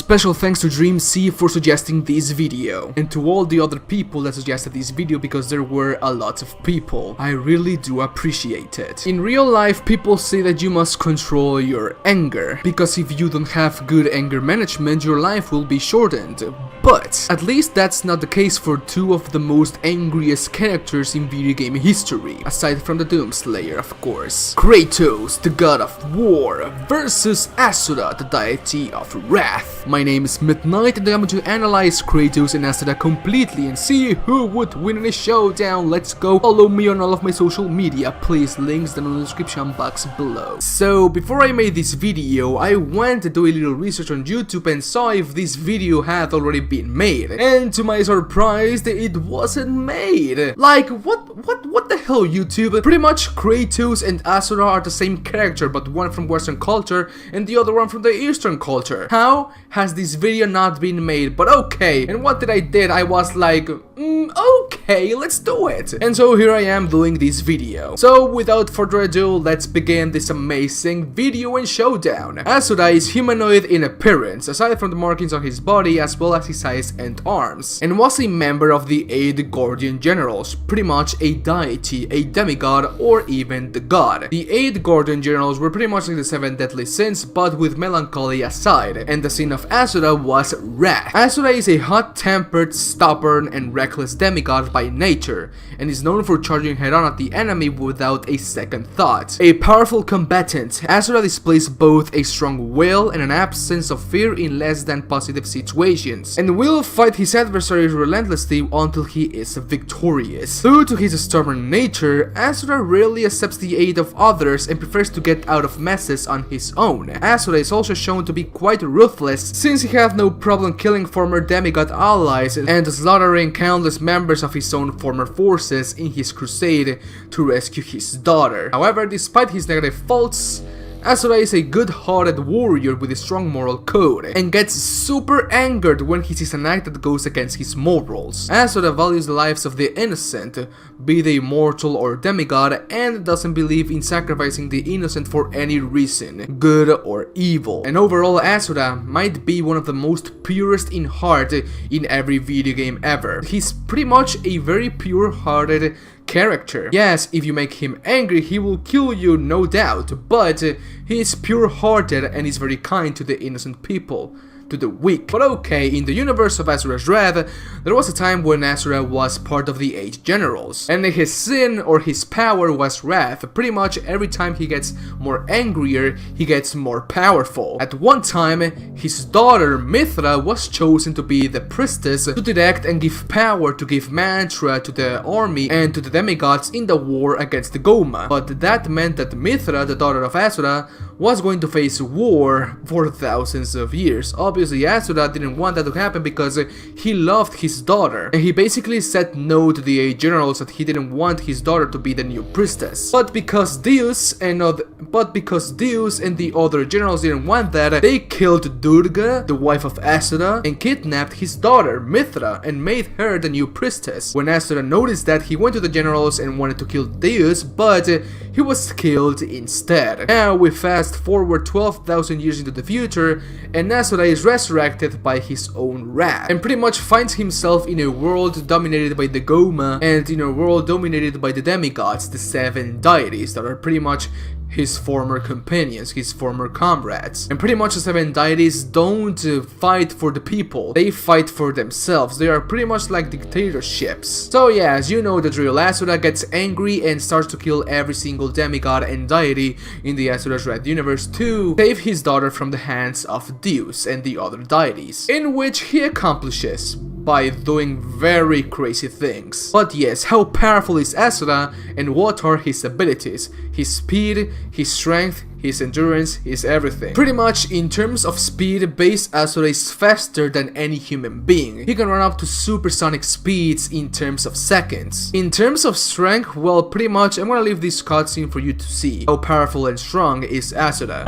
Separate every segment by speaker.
Speaker 1: Special thanks to DreamC for suggesting this video, and to all the other people that suggested this video, because there were a lot of people. I really do appreciate it. In real life, people say that you must control your anger, because if you don't have good anger management, your life will be shortened. But at least that's not the case for two of the most angriest characters in video game history, aside from the Doomslayer, of course. Kratos, the god of war, versus Asura, the deity of wrath. My name is Midnight and I'm going to analyze Kratos and Asura completely and see who would win in a showdown. Let's go. Follow me on all of my social media, please, links down in the description box below. So before I made this video, I went to do a little research on YouTube and saw if this video had already been made, and to my surprise, it wasn't made. Like, what the hell, YouTube? Pretty much Kratos and Asura are the same character, but one from Western culture and the other one from the Eastern culture. How has this video not been made? But okay, and what did I did? I was like, okay, let's do it. And so here I am doing this video. So without further ado, let's begin this amazing video and showdown. Asura is humanoid in appearance, aside from the markings on his body as well as his size and arms, and was a member of the 8 Guardian Generals, pretty much a deity, a demigod, or even the god. The 8 Guardian Generals were pretty much like the 7 deadly sins, but with melancholy aside, and the sin of Asura was wrath. Asura is a hot-tempered, stubborn, and reckless demigod by nature, and is known for charging head-on at the enemy without a second thought. A powerful combatant, Asura displays both a strong will and an absence of fear in less than positive situations, and will fight his adversaries relentlessly until he is victorious. Due to his stubborn nature, Asura rarely accepts the aid of others and prefers to get out of messes on his own. Asura is also shown to be quite ruthless, since he had no problem killing former demigod allies and slaughtering countless members of his own former forces in his crusade to rescue his daughter. However, despite his negative faults, Asura is a good-hearted warrior with a strong moral code, and gets super angered when he sees an act that goes against his morals. Asura values the lives of the innocent, be they mortal or demigod, and doesn't believe in sacrificing the innocent for any reason, good or evil. And overall, Asura might be one of the most purest in heart in every video game ever. He's pretty much a very pure-hearted character. Yes, if you make him angry, he will kill you, no doubt, but he is pure-hearted and is very kind to the innocent people, to the weak. But okay, in the universe of Asura's Wrath, there was a time when Asura was part of the 8 generals, and his sin or his power was wrath. Pretty much every time he gets more angrier, he gets more powerful. At one time, his daughter Mithra was chosen to be the priestess to direct and give power, to give mantra to the army and to the demigods in the war against the Goma. But that meant that Mithra, the daughter of Asura, was going to face war for thousands of years. Obviously, Asura didn't want that to happen because he loved his daughter, and he basically said no to the 8 generals that he didn't want his daughter to be the new priestess. But because Zeus and the other generals didn't want that, they killed Durga, the wife of Asura, and kidnapped his daughter Mithra and made her the new priestess. When Asura noticed that, he went to the generals and wanted to kill Zeus, but he was killed instead. Now we fast forward 12,000 years into the future, and Asura is resurrected by his own wrath, and pretty much finds himself in a world dominated by the Goma, and in a world dominated by the demigods, the 7 deities that are pretty much his former companions, his former comrades. And pretty much the 7 deities don't fight for the people, they fight for themselves. They are pretty much like dictatorships. So yeah, as you know the drill, Asura gets angry and starts to kill every single demigod and deity in the Asura's Wrath universe to save his daughter from the hands of Zeus and the other deities, in which he accomplishes by doing very crazy things. But yes, how powerful is Asura and what are his abilities? His speed, his strength, his endurance, his everything. Pretty much in terms of speed, base Asura is faster than any human being. He can run up to supersonic speeds in terms of seconds. In terms of strength, well, pretty much I'm gonna leave this cutscene for you to see how powerful and strong is Asura.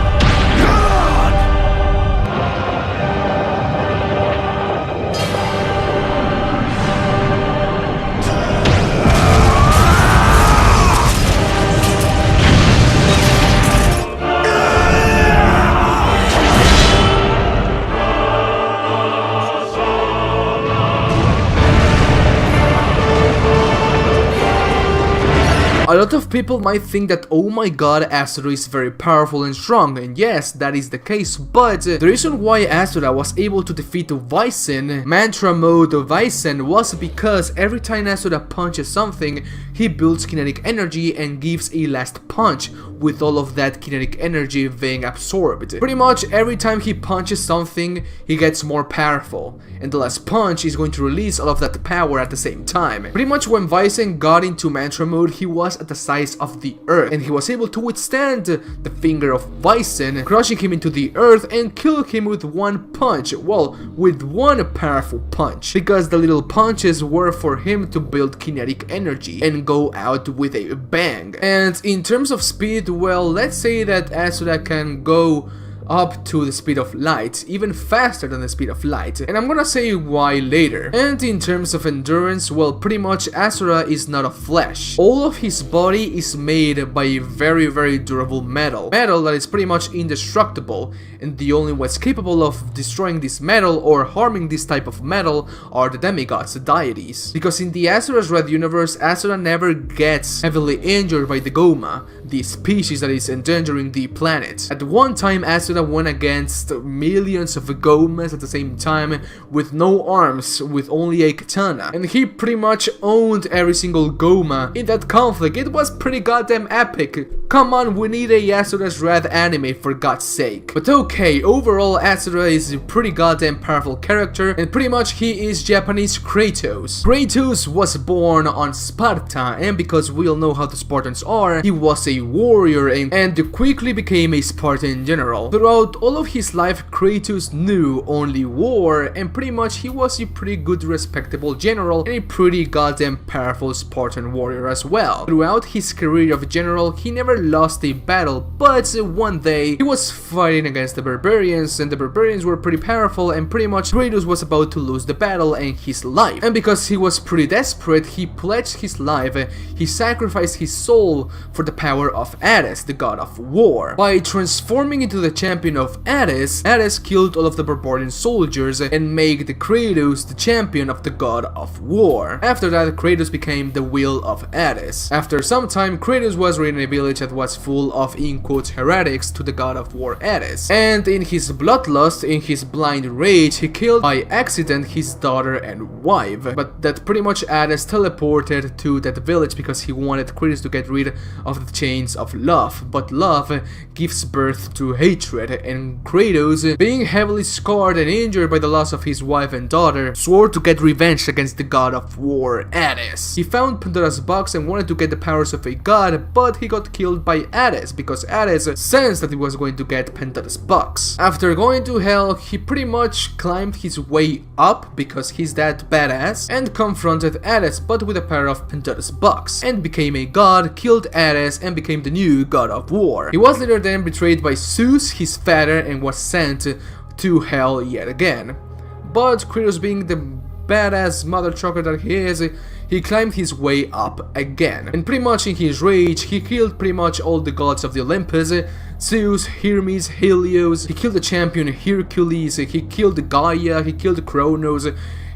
Speaker 1: A lot of people might think that, oh my god, Asura is very powerful and strong, and yes, that is the case, but the reason why Asura was able to defeat Wouldnt, Mantra Mode Wouldnt, was because every time Asura punches something, he builds kinetic energy and gives a last punch with all of that kinetic energy being absorbed. Pretty much every time he punches something, he gets more powerful, and the last punch is going to release all of that power at the same time. Pretty much when Wouldnt got into Mantra Mode, he was at the size of the earth, and he was able to withstand the finger of Wouldnt, crushing him into the earth and kill him with one punch, well, with one powerful punch, because the little punches were for him to build kinetic energy and go out with a bang. And in terms of speed, well, let's say that Asura can go up to the speed of light, even faster than the speed of light, and I'm gonna say why later. And in terms of endurance, well, pretty much Asura is not of flesh. All of his body is made by very durable metal that is pretty much indestructible, and the only ones capable of destroying this metal or harming this type of metal are the demigods, the deities. Because in the Asura's Red universe, Asura never gets heavily injured by the Goma, the species that is endangering the planet. At one time, Asura went against millions of Gomas at the same time with no arms, with only a katana, and he pretty much owned every single Goma in that conflict. It was pretty goddamn epic. Come on, we need a Asura's Wrath anime for God's sake. But okay, overall Asura is a pretty goddamn powerful character, and pretty much he is Japanese Kratos. Kratos was born on Sparta, and because we all know how the Spartans are, he was a warrior and quickly became a Spartan general. Throughout all of his life, Kratos knew only war, and pretty much he was a pretty good respectable general and a pretty goddamn powerful Spartan warrior as well. Throughout his career of general, he never lost a battle, but one day he was fighting against the barbarians, and the barbarians were pretty powerful, and pretty much Kratos was about to lose the battle and his life. And because he was pretty desperate, he pledged his life, he sacrificed his soul for the power of Hades, the god of war. By transforming into the champion of Hades, Hades killed all of the barbarian soldiers and made the Kratos the champion of the god of war. After that, Kratos became the will of Hades. After some time, Kratos was raised in a village that was full of, in quotes, heretics to the god of war Hades. And in his bloodlust, in his blind rage, he killed by accident his daughter and wife. But that pretty much Hades teleported to that village because he wanted Kratos to get rid of the chains of love. But love gives birth to hatred, and Kratos, being heavily scarred and injured by the loss of his wife and daughter, swore to get revenge against the god of war Hades. He found Pandora's box and wanted to get the powers of a god, but he got killed by Hades because Hades sensed that he was going to get Pandora's box. After going to hell, he pretty much climbed his way up because he's that badass, and confronted Hades but with the power of Pandora's box, and became a god, killed Hades, and became the new god of war. He was later then betrayed by Zeus, his father, and was sent to hell yet again. But Kratos, being the badass mother trucker that he is, he climbed his way up again. And pretty much in his rage, he killed pretty much all the gods of the Olympus, Zeus, Hermes, Helios, he killed the champion Hercules, he killed Gaia, he killed Kronos.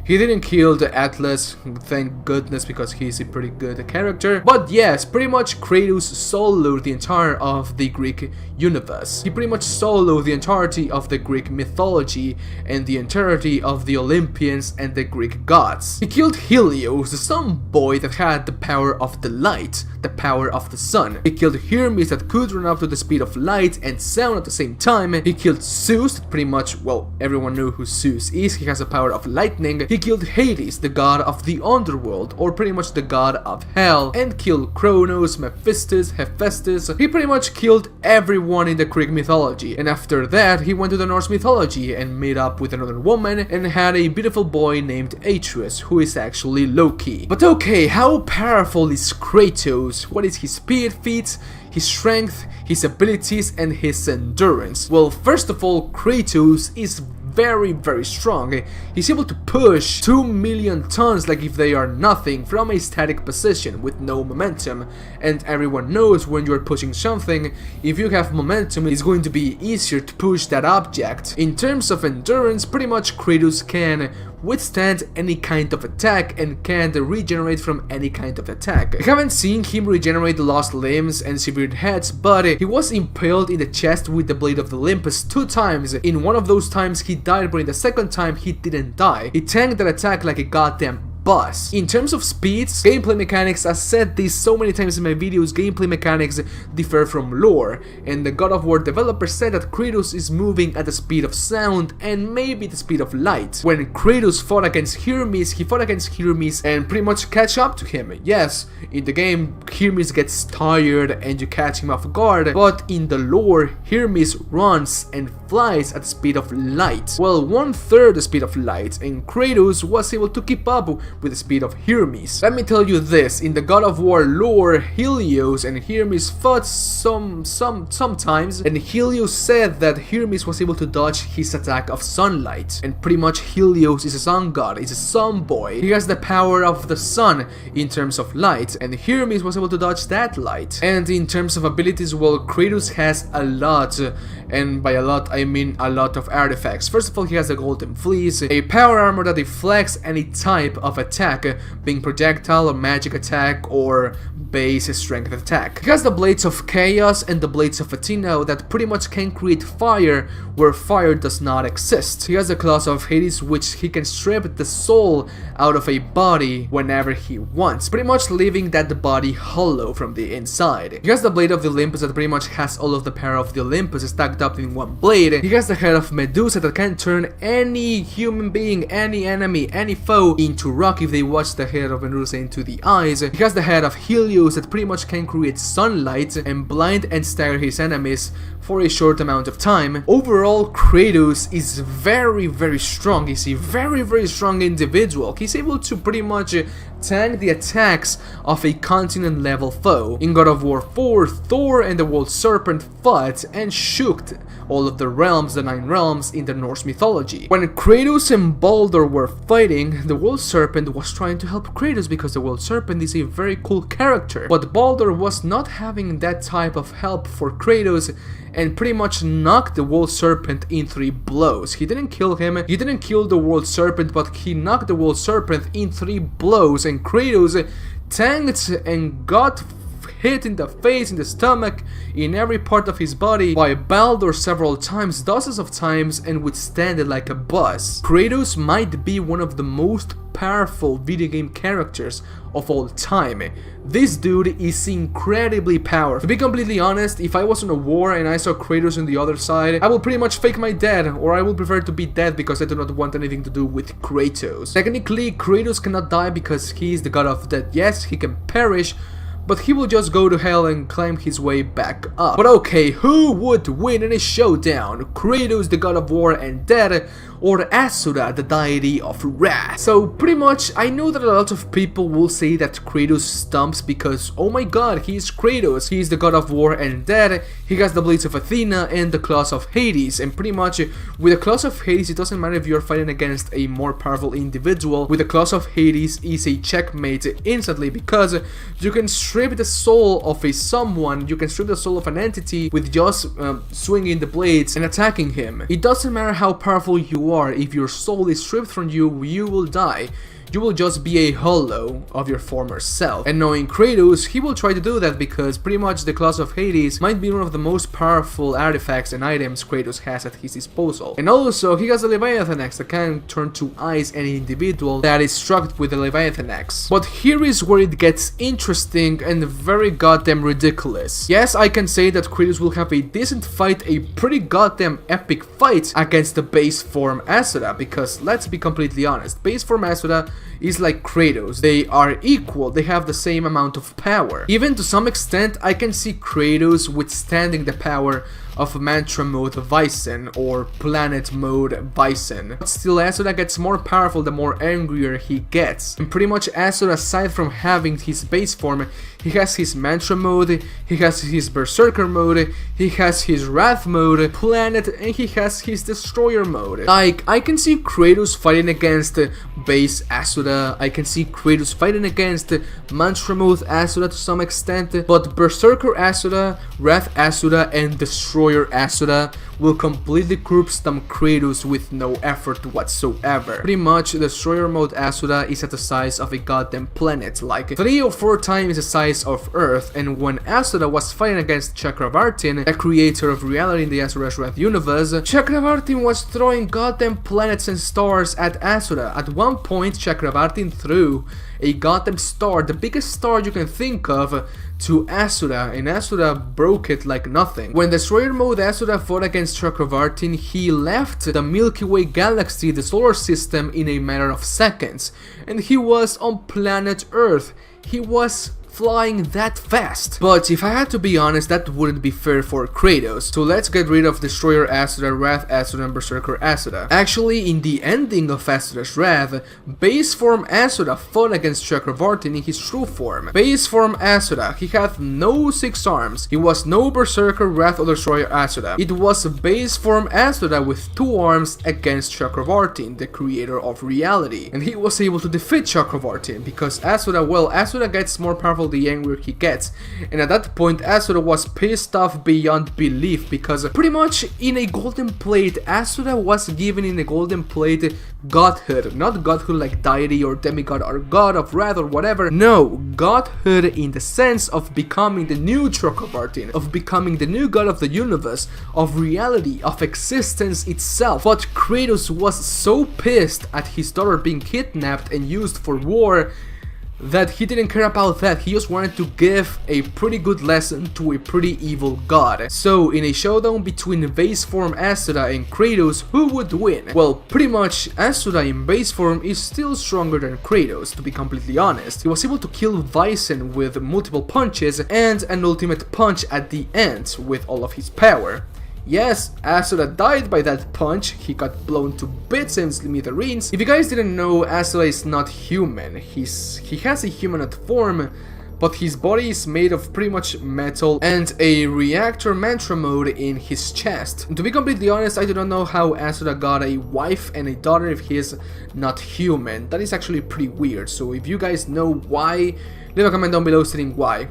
Speaker 1: He didn't kill the Atlas, thank goodness, because he's a pretty good character. But yes, pretty much Kratos soloed the entire of the Greek universe. He pretty much soloed the entirety of the Greek mythology and the entirety of the Olympians and the Greek gods. He killed Helios, some boy that had the power of the light, the power of the sun. He killed Hermes, that could run up to the speed of light and sound at the same time. He killed Zeus, that pretty much, well, everyone knew who Zeus is. He has the power of lightning. He killed Hades, the god of the underworld, or pretty much the god of hell, and killed Kronos, Mephistus, Hephaestus. He pretty much killed everyone in the Greek mythology, and after that he went to the Norse mythology and made up with another woman and had a beautiful boy named Atreus, who is actually Loki. But okay, how powerful is Kratos? What is his speed feats, his strength, his abilities, and his endurance? Well, first of all, Kratos is very strong. He's able to push 2 million tons like if they are nothing from a static position with no momentum, and everyone knows when you're pushing something, if you have momentum, it's going to be easier to push that object. In terms of endurance, pretty much Kratos can withstand any kind of attack and can regenerate from any kind of attack. I haven't seen him regenerate lost limbs and severed heads, but he was impaled in the chest with the blade of the Olympus 2 times. In one of those times he died, but in the second time he didn't die. He tanked that attack like a goddamn boss. In terms of speeds, gameplay mechanics, I've said this so many times in my videos, gameplay mechanics differ from lore, and the God of War developer said that Kratos is moving at the speed of sound and maybe the speed of light. When Kratos fought against Hermes, he fought against Hermes and pretty much catch up to him. Yes, in the game Hermes gets tired and you catch him off guard, but in the lore Hermes runs and flies at the speed of light. Well, 1/3 the speed of light, and Kratos was able to keep up with the speed of Hermes. Let me tell you this, in the God of War lore, Helios and Hermes fought sometimes, and Helios said that Hermes was able to dodge his attack of sunlight, and pretty much Helios is a sun god, is a sun boy. He has the power of the sun in terms of light, and Hermes was able to dodge that light. And in terms of abilities, well, Kratos has a lot, and by a lot I mean a lot of artifacts. First of all, he has the Golden Fleece, a power armor that deflects any type of attack, being projectile, or magic attack, or base strength attack. He has the Blades of Chaos and the Blades of Athena that pretty much can create fire where fire does not exist. He has the Claws of Hades, which he can strip the soul out of a body whenever he wants, pretty much leaving that body hollow from the inside. He has the Blade of the Olympus that pretty much has all of the power of the Olympus stacked up in one blade. He has the Head of Medusa that can turn any human being, any enemy, any foe into rock if they watch the head of Medusa into the eyes. He has the Head of Helios that pretty much can create sunlight and blind and stagger his enemies for a short amount of time. Overall, Kratos is very strong. He's a very strong individual. He's able to pretty much tank the attacks of a continent level foe. In God of War 4, Thor and the World Serpent fought and shook all of the realms, the 9 realms in the Norse mythology. When Kratos and Baldur were fighting, the World Serpent was trying to help Kratos because the World Serpent is a very cool character, but Baldur was not having that type of help for Kratos and pretty much knocked the World Serpent in 3 blows. He didn't kill him, he didn't kill the World Serpent, but he knocked the World Serpent in 3 blows, and Kratos tanked and got hit in the face, in the stomach, in every part of his body by Baldur several times, dozens of times, and withstand it like a boss. Kratos might be one of the most powerful video game characters of all time. This dude is incredibly powerful. To be completely honest, if I was in a war and I saw Kratos on the other side, I will pretty much fake my death, or I will prefer to be dead because I do not want anything to do with Kratos. Technically, Kratos cannot die because he is the god of death. Yes, he can perish, but he will just go to hell and climb his way back up. But okay, who would win in a showdown? Kratos, the god of war and death, or Asura, the deity of wrath? So pretty much, I know that a lot of people will say that Kratos stumps because, oh my god, he is Kratos, he is the god of war and death, he has the Blades of Athena and the Claws of Hades, and pretty much with the Claws of Hades, it doesn't matter if you're fighting against a more powerful individual. With the Claws of Hades is a checkmate instantly because you can strip the soul of someone, you can strip the soul of an entity with just swinging the blades and attacking him. It doesn't matter how powerful you are, if your soul is stripped from you, you will die. You will just be a hollow of your former self. And knowing Kratos, he will try to do that because pretty much the Claws of Hades might be one of the most powerful artifacts and items Kratos has at his disposal. And also, he has a Leviathan Axe that can turn to ice any individual that is struck with the Leviathan Axe. But here is where it gets interesting and very goddamn ridiculous. Yes, I can say that Kratos will have a decent fight, a pretty goddamn epic fight against the base form Asura, because let's be completely honest, base form Asura is like Kratos. They are equal, they have the same amount of power. Even to some extent, I can see Kratos withstanding the power of Mantra Mode Bison or Planet Mode Bison. But still, Asura gets more powerful the more angrier he gets. And pretty much Asura, aside from having his base form, he has his Mantra Mode, he has his Berserker Mode, he has his Wrath Mode, Planet, and he has his Destroyer Mode. Like, I can see Kratos fighting against base Asura, I can see Kratos fighting against Mantra Mode Asura to some extent, but Berserker Asura, Wrath Asura, and Destroyer Asura will completely curb stomp Kratos with no effort whatsoever. Pretty much, Destroyer Mode Asura is at the size of a goddamn planet, like 3 or 4 times the size of Earth, and when Asura was fighting against Chakravartin, the creator of reality in the Asura's Wrath universe, Chakravartin was throwing goddamn planets and stars at Asura. At one point, Chakravartin threw a goddamn star, the biggest star you can think of, to Asura, and Asura broke it like nothing. When Destroyer Mode Asura fought against Chakravartin, he left the Milky Way galaxy, the solar system, in a matter of seconds, and he was on planet Earth. He was flying that fast. But if I had to be honest, that wouldn't be fair for Kratos. So let's get rid of Destroyer Asura, Wrath Asura, and Berserker Asura. Actually, in the ending of Asura's Wrath, base form Asura fought against Chakravartin in his true form. Base form Asura, he had no 6 arms. He was no Berserker, Wrath, or Destroyer Asura. It was base form Asura with 2 arms against Chakravartin, the creator of reality. And he was able to defeat Chakravartin because Asura, well, Asura gets more powerful the angrier he gets, and at that point Asura was pissed off beyond belief because pretty much in a golden plate Asura was given in a golden plate godhood, not godhood like deity or demigod or god of wrath or whatever, no, godhood in the sense of becoming the new Chakravartin, of becoming the new god of the universe, of reality, of existence itself. But Kratos was so pissed at his daughter being kidnapped and used for war that he didn't care about that. He just wanted to give a pretty good lesson to a pretty evil god. So in a showdown between base form Asura and Kratos, who would win? Well, pretty much Asura in base form is still stronger than Kratos, to be completely honest. He was able to kill Bison with multiple punches and an ultimate punch at the end with all of his power. Yes, Asura died by that punch, he got blown to bits and smithereens. If you guys didn't know, Asura is not human. He has a humanoid form, but his body is made of pretty much metal and a reactor mantra mode in his chest. And to be completely honest, I do not know how Asura got a wife and a daughter if he is not human. That is actually pretty weird, so if you guys know why, leave a comment down below stating why.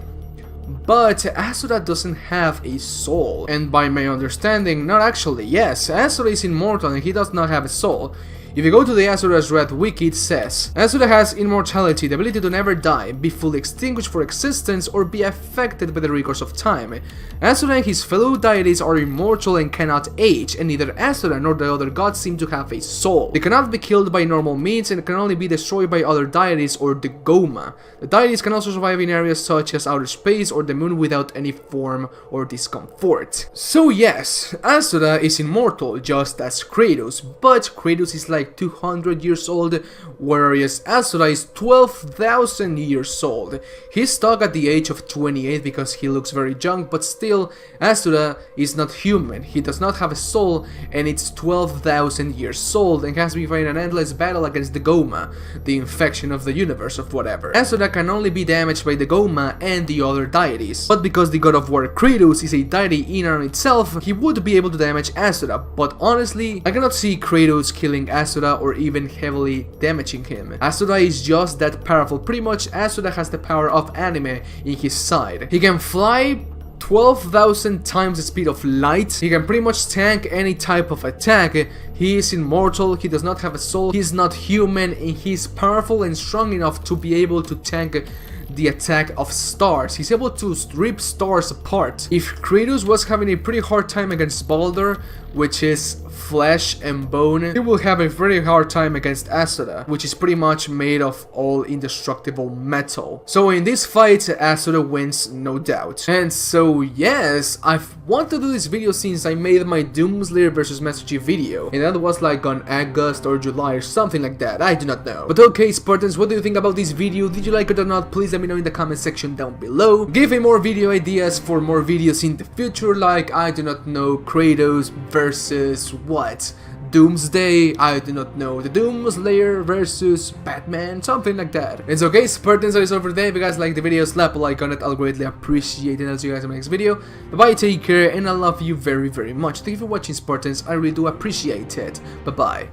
Speaker 1: But Asura doesn't have a soul, and by my understanding, not actually, yes, Asura is immortal and he does not have a soul. If you go to the Asura's Wrath wiki, it says, Asura has immortality, the ability to never die, be fully extinguished for existence, or be affected by the recourse of time. Asura and his fellow deities are immortal and cannot age, and neither Asura nor the other gods seem to have a soul. They cannot be killed by normal means and can only be destroyed by other deities or the Goma. The deities can also survive in areas such as outer space or the moon without any form or discomfort. So yes, Asura is immortal just as Kratos, but Kratos is like 200 years old, whereas Asura is 12,000 years old. He's stuck at the age of 28 because he looks very young, but still, Asura is not human, he does not have a soul, and it's 12,000 years old and has been fighting an endless battle against the Goma, the infection of the universe of whatever. Asura can only be damaged by the Goma and the other deities, but because the god of war Kratos is a deity in and on itself, he would be able to damage Asura, but honestly, I cannot see Kratos killing Asura or even heavily damaging him. Asura is just that powerful. Pretty much Asura has the power of anime in his side. He can fly 12,000 times the speed of light. He can pretty much tank any type of attack. He is immortal, he does not have a soul, he is not human, and he is powerful and strong enough to be able to tank the attack of stars. He's able to rip stars apart. If Kratos was having a pretty hard time against Baldur, which is flesh and bone, he will have a very hard time against Asura, which is pretty much made of all indestructible metal. So in this fight, Asura wins, no doubt. And so yes, I've wanted to do this video since I made my Doomslayer vs Master Chief video, and that was like on August or July or something like that, I do not know. But okay, Spartans, what do you think about this video? Did you like it or not? Please let me know in the comment section down below. Give me more video ideas for more videos in the future, like, I do not know, Kratos versus what? Doomsday, I do not know, the Doomslayer versus Batman, something like that. It's okay, Spartans, that is over there. If you guys like the video, slap a like on it, I'll greatly appreciate it. I'll see you guys in the next video. Bye bye, take care, and I love you very, very much. Thank you for watching, Spartans, I really do appreciate it. Bye bye.